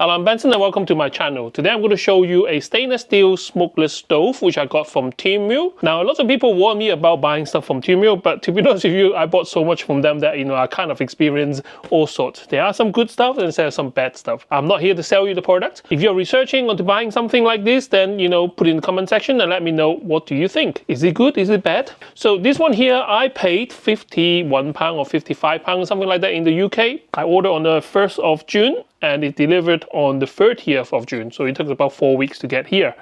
Hello, I'm Benson and welcome to my channel. Today I'm going to show you a stainless steel smokeless stove which I got from Temu. Now a lot of people warn me about buying stuff from Temu, but to be honest with you, I bought so much from them that I kind of experience all sorts. There are some good stuff and there's some bad stuff. I'm not here to sell you the product. If you're researching onto buying something like this, then put it in the comment section and let me know what do you think. Is it good? Is it bad? So this one here I paid £51 or £55, something like that in the UK. I ordered on the 1st of June. And it delivered on the 30th of June, so it took about 4 weeks to get here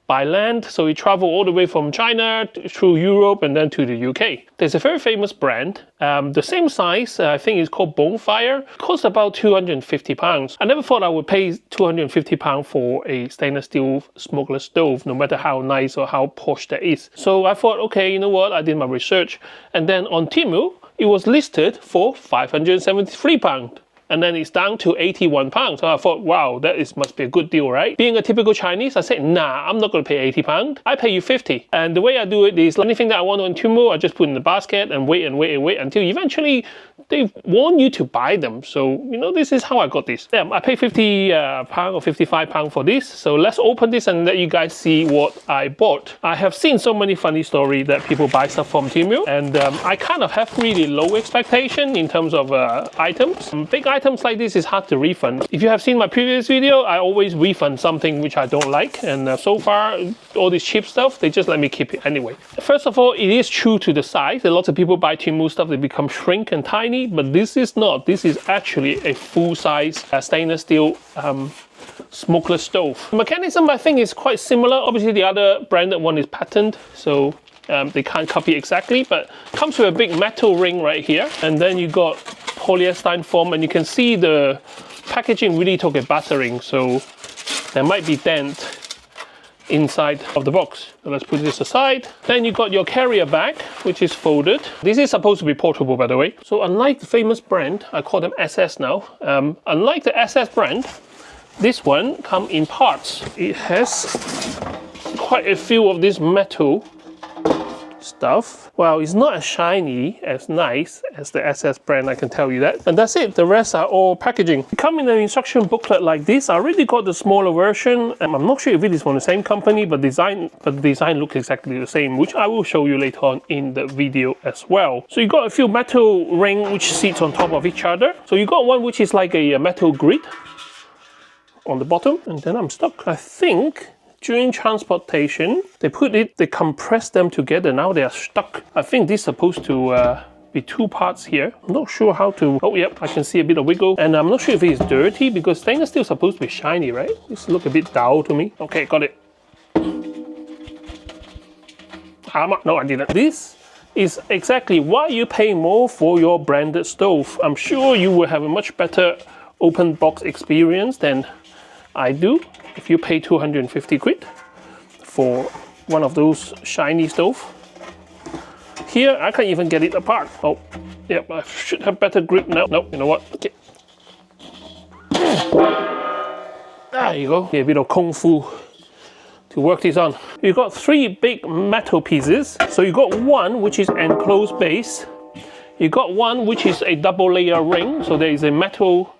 by land. So it traveled all the way from China through Europe and then to the UK. There's a very famous brand, the same size, I think it's called Bonfire. It costs about £250. I never thought I would pay £250 for a stainless steel smokeless stove, no matter how nice or how posh that is. So I thought, okay, you know what, I did my research, and then on Temu it was listed for £573. And then it's down to £81. So I thought, wow, must be a good deal, right? Being a typical Chinese, I said, nah, I'm not going to pay £80. I pay you 50. And the way I do it is anything that I want on Temu, I just put in the basket and wait until eventually they want you to buy them. So, this is how I got this. Yeah, I paid £50 or £55 for this. So let's open this and let you guys see what I bought. I have seen so many funny stories that people buy stuff from Temu. And I kind of have really low expectation in terms of items. Big items like this is hard to refund. If you have seen my previous video, I always refund something which I don't like. And so far, all this cheap stuff, they just let me keep it anyway. First of all, it is true to the size. A lot of people buy Temu stuff, they become shrink and tiny. But this is not. This is actually a full-size stainless steel smokeless stove. The mechanism, I think, is quite similar. Obviously, the other branded one is patent, so they can't copy exactly, but comes with a big metal ring right here. And then you got polyester foam, and you can see the packaging really took a battering, so there might be dent inside of the box. So let's put this aside. Then you got your carrier bag, which is folded. This is supposed to be portable, by the way. So unlike the famous brand, I call them SS now. Unlike the SS brand, this one comes in parts. It has quite a few of this metal stuff. Well, it's not as shiny, as nice as the SS brand, I can tell you that. And that's it. The rest are all packaging. It comes in an instruction booklet like this. I already got the smaller version. I'm not sure if it is from the same company, but the design looks exactly the same, which I will show you later on in the video as well. So you got a few metal ring which sits on top of each other. So you got one which is like a metal grid on the bottom, and then I'm stuck. I think during transportation, they compress them together. Now they are stuck. I think this is supposed to be two parts here. I'm not sure how to. Oh, yep, I can see a bit of wiggle. And I'm not sure if it's dirty because stainless steel is supposed to be shiny, right? This looks a bit dull to me. Okay, got it. No, I didn't. This is exactly why you pay more for your branded stove. I'm sure you will have a much better open box experience than I do if you pay 250 quid for one of those shiny stove. Here, I can't even get it apart. Oh, yep, I should have better grip now. Nope, you know what? Okay. There you go. A bit of kung fu to work this on. You've got three big metal pieces. So you got one which is enclosed base. You got one which is a double layer ring. So there is a metal,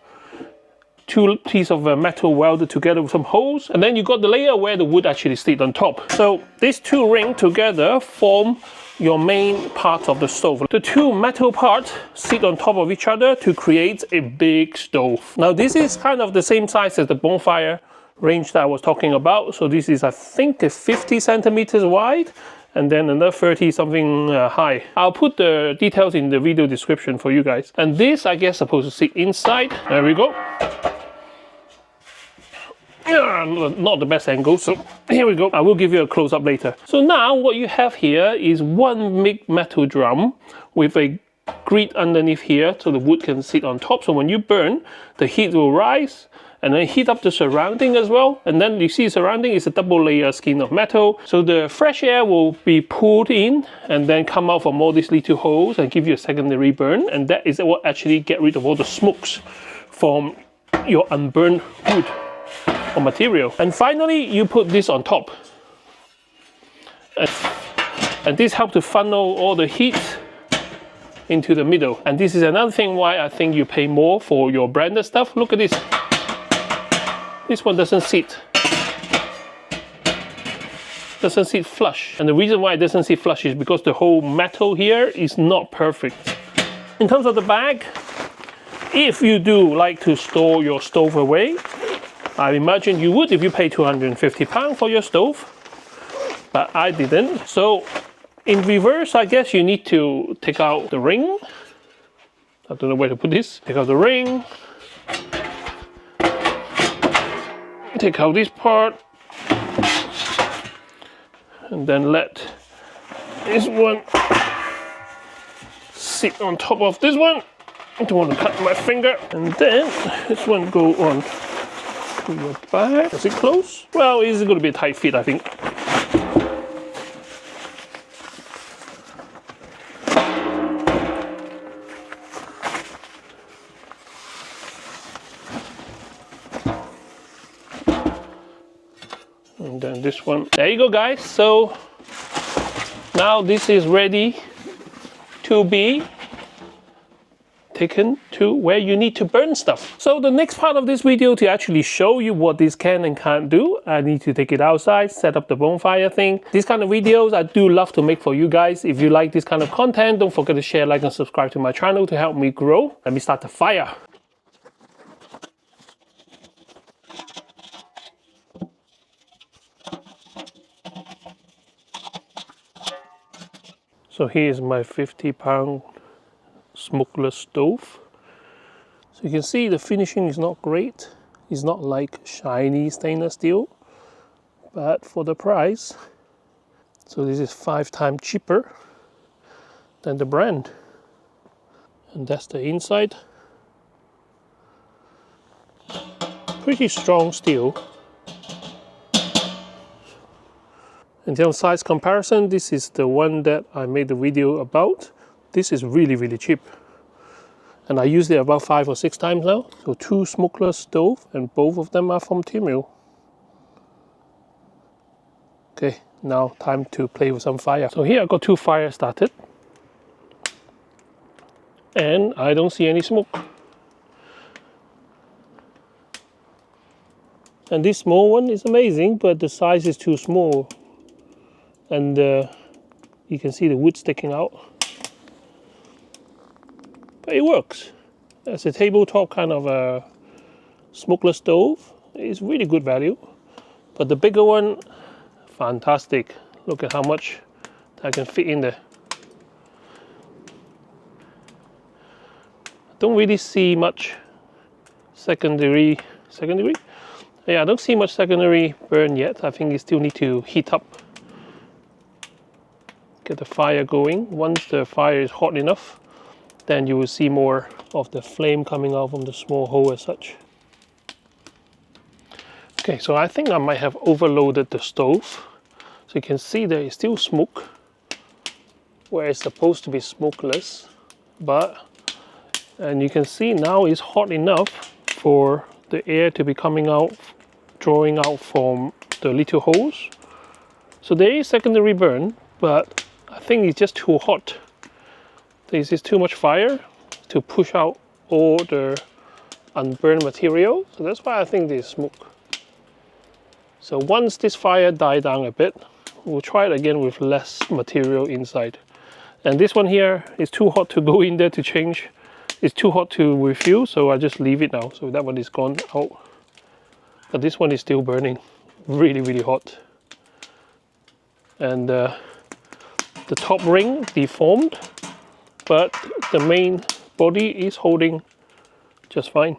two pieces of metal welded together with some holes, and then you got the layer where the wood actually sits on top. So these two rings together form your main part of the stove. The two metal parts sit on top of each other to create a big stove. Now this is kind of the same size as the Bonfire range that I was talking about. So this is, I think, a 50 centimeters wide and then another 30 something high. I'll put the details in the video description for you guys. And this, I guess, supposed to sit inside. There we go. Not the best angle, so here we go. I will give you a close-up later. So now what you have here is one big metal drum with a grid underneath here so the wood can sit on top. So when you burn, the heat will rise and then heat up the surrounding as well. And then you see surrounding is a double layer skin of metal. So the fresh air will be pulled in and then come out from all these little holes and give you a secondary burn. And that is what actually get rid of all the smokes from your unburned wood or material. And finally, you put this on top. And this helps to funnel all the heat into the middle. And this is another thing why I think you pay more for your branded stuff. Look at this. This one doesn't sit flush. And the reason why it doesn't sit flush is because the whole metal here is not perfect. In terms of the bag, if you do like to store your stove away, I imagine you would if you pay £250 for your stove, but I didn't. So in reverse, I guess you need to take out the ring. I don't know where to put this. Take out the ring. Take out this part. And then let this one sit on top of this one. I don't want to cut my finger. And then this one go on to your bag. Does it close? Well, it's going to be a tight fit, I think. And then this one. There you go, guys. So now this is ready to be taken to where you need to burn stuff. So the next part of this video, to actually show you what this can and can't do, I need to take it outside, set up the bonfire thing. These kind of videos I do love to make for you guys. If you like this kind of content, don't forget to share, like, and subscribe to my channel to help me grow. Let me start the fire. So here's my 50-pound smokeless stove. So you can see the finishing is not great. It's not like shiny stainless steel, but for the price, so this is 5 times cheaper than the brand. And that's the inside. Pretty strong steel. In terms of size comparison, this is the one that I made the video about. This is really, really cheap. And I used it about 5 or 6 times now. So 2 smokeless stoves, and both of them are from Temu. Okay, now time to play with some fire. So here I got 2 fires started. And I don't see any smoke. And this small one is amazing, but the size is too small. And you can see the wood sticking out. But it works. As a tabletop kind of a smokeless stove, it's really good value. But the bigger one, fantastic. Look at how much I can fit in there. Don't really see much secondary? Yeah, I don't see much secondary burn yet. I think you still need to heat up. Get the fire going. Once the fire is hot enough, then you will see more of the flame coming out from the small hole as such. Okay, so I think I might have overloaded the stove. So you can see there is still smoke where it's supposed to be smokeless, and you can see now it's hot enough for the air to be coming out, drawing out from the little holes. So there is secondary burn, but I think it's just too hot. This is too much fire to push out all the unburned material. So that's why I think there's smoke. So once this fire dies down a bit, we'll try it again with less material inside. And this one here is too hot to go in there to change. It's too hot to refuel, so I just leave it now. So that one is gone out. But this one is still burning. Really, really hot. And the top ring deformed, but the main body is holding just fine.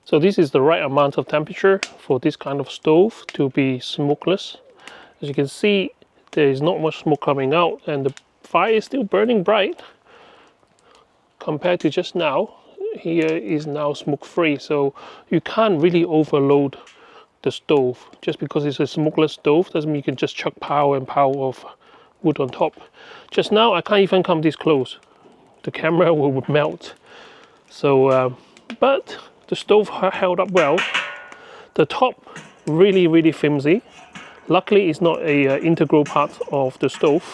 So this is the right amount of temperature for this kind of stove to be smokeless. As you can see, there is not much smoke coming out, and the fire is still burning bright compared to just now. Here is now smoke free, so you can't really overload the stove. Just because it's a smokeless stove doesn't mean you can just chuck power and power of wood on top. Just now I can't even come this close. The camera would melt. So, but the stove held up well. The top really, really flimsy. Luckily it's not a integral part of the stove.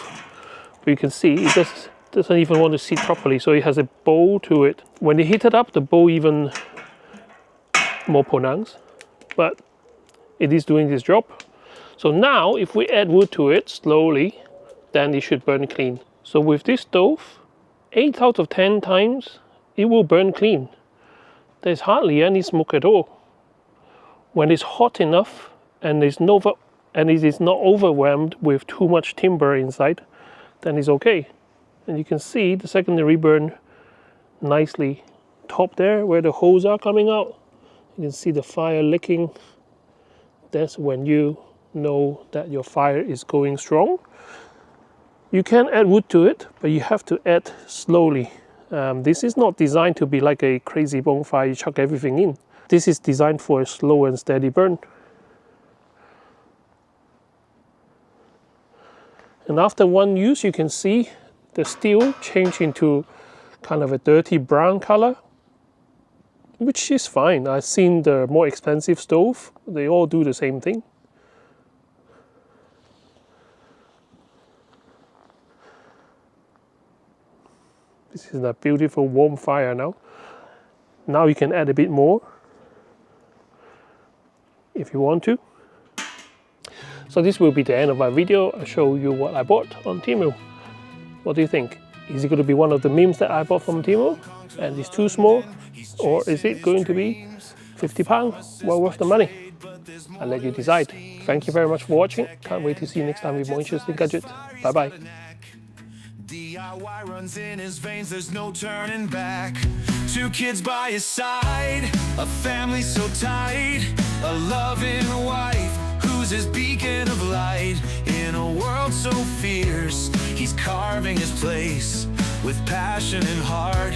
But you can see it just doesn't even want to sit properly, so it has a bowl to it. When you heat it up, the bowl even more pronounced. but it is doing this job. So now if we add wood to it slowly, then it should burn clean. So with this stove, 8 out of 10 times it will burn clean. There's hardly any smoke at all. When it's hot enough and it is not overwhelmed with too much timber inside, then it's okay. And you can see the secondary burn nicely. Top there where the holes are coming out, you can see the fire licking. That's when you know that your fire is going strong. You can add wood to it, but you have to add slowly. This is not designed to be like a crazy bonfire, you chuck everything in. This is designed for a slow and steady burn. And after one use, you can see the steel change into kind of a dirty brown color, which is fine. I've seen the more expensive stove, they all do the same thing. This is a beautiful warm fire now. Now you can add a bit more if you want to. So this will be the end of my video. I'll show you what I bought on Temu. What do you think? Is it going to be one of the memes that I bought from Temu and it's too small? Or is it going to be £50 well worth the money? I'll let you decide. Thank you very much for watching. Can't wait to see you next time with more interesting gadgets. Bye bye. DIY runs in his veins, there's no turning back. 2 kids by his side, a family so tight, a loving wife who's his beacon of light. In a world so fierce, he's carving his place with passion and heart.